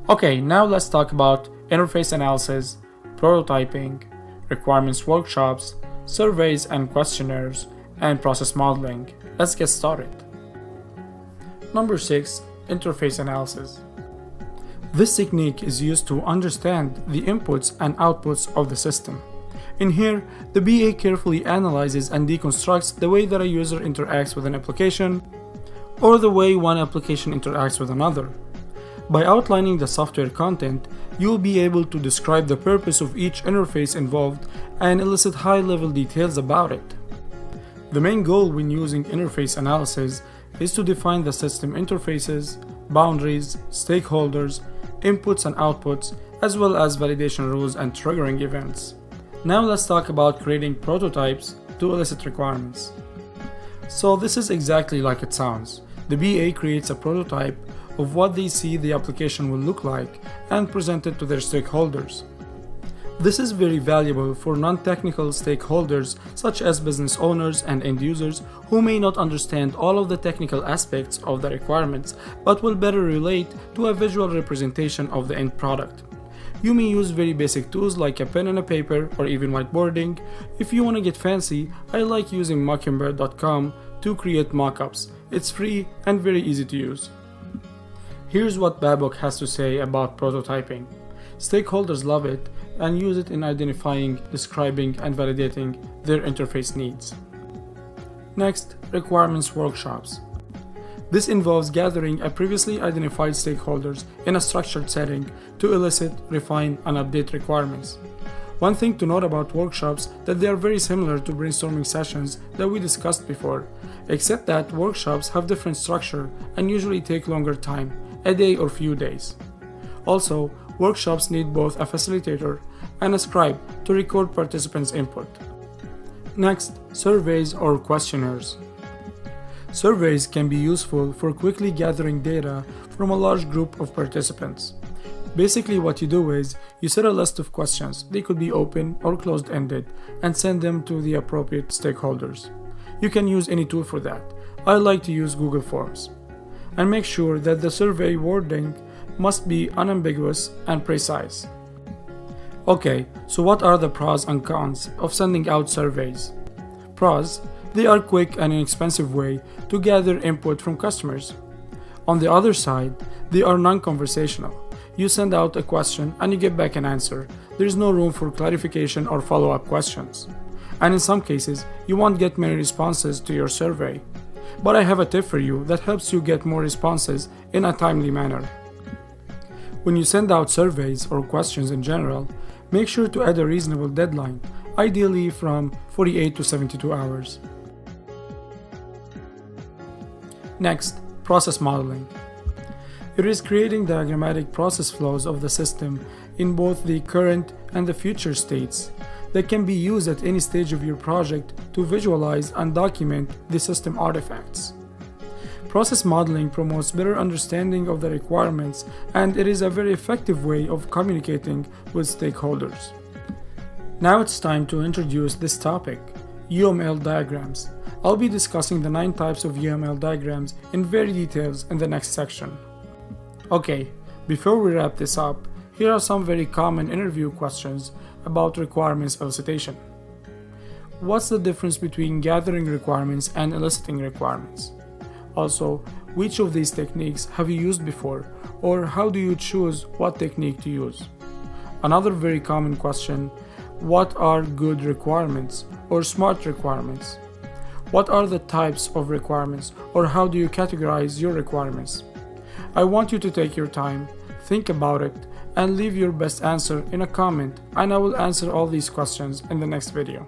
Okay, now let's talk about interface analysis, prototyping, requirements workshops, surveys and questionnaires, and process modeling. Let's get started. Number 6. Interface analysis. This technique is used to understand the inputs and outputs of the system. In here, the BA carefully analyzes and deconstructs the way that a user interacts with an application, or the way one application interacts with another. By outlining the software content, you'll be able to describe the purpose of each interface involved and elicit high-level details about it. The main goal when using interface analysis is to define the system interfaces, boundaries, stakeholders, inputs and outputs, as well as validation rules and triggering events. Now let's talk about creating prototypes to elicit requirements. So this is exactly like it sounds. The BA creates a prototype of what they see the application will look like and present it to their stakeholders. This is very valuable for non-technical stakeholders such as business owners and end users who may not understand all of the technical aspects of the requirements but will better relate to a visual representation of the end product. You may use very basic tools like a pen and a paper or even whiteboarding. If you want to get fancy, I like using mockingbird.com to create mockups. It's free and very easy to use. Here's what Babok has to say about prototyping. Stakeholders love it and use it in identifying, describing, and validating their interface needs. Next, requirements workshops. This involves gathering a previously identified stakeholders in a structured setting to elicit, refine, and update requirements. One thing to note about workshops that they are very similar to brainstorming sessions that we discussed before, except that workshops have different structure and usually take longer time, a day or few days. Also, workshops need both a facilitator and a scribe to record participants' input. Next, surveys or questionnaires. Surveys can be useful for quickly gathering data from a large group of participants. Basically what you do is, you set a list of questions, they could be open or closed-ended, and send them to the appropriate stakeholders. You can use any tool for that. I like to use Google Forms. And make sure that the survey wording must be unambiguous and precise. Okay, so what are the pros and cons of sending out surveys? Pros: they are quick and inexpensive way to gather input from customers. On the other side, they are non-conversational. You send out a question and you get back an answer. There is no room for clarification or follow-up questions. And in some cases, you won't get many responses to your survey. But I have a tip for you that helps you get more responses in a timely manner. When you send out surveys or questions in general, make sure to add a reasonable deadline, ideally from 48 to 72 hours. Next, process modeling. It is creating diagrammatic process flows of the system in both the current and the future states that can be used at any stage of your project to visualize and document the system artifacts. Process modeling promotes better understanding of the requirements, and it is a very effective way of communicating with stakeholders. Now it's time to introduce this topic, UML diagrams. I'll be discussing the 9 types of UML diagrams in very details in the next section. Okay, before we wrap this up, here are some very common interview questions about requirements elicitation. What's the difference between gathering requirements and eliciting requirements? Also, which of these techniques have you used before, or how do you choose what technique to use? Another very common question, what are good requirements or smart requirements? What are the types of requirements, or how do you categorize your requirements? I want you to take your time, think about it, and leave your best answer in a comment, and I will answer all these questions in the next video.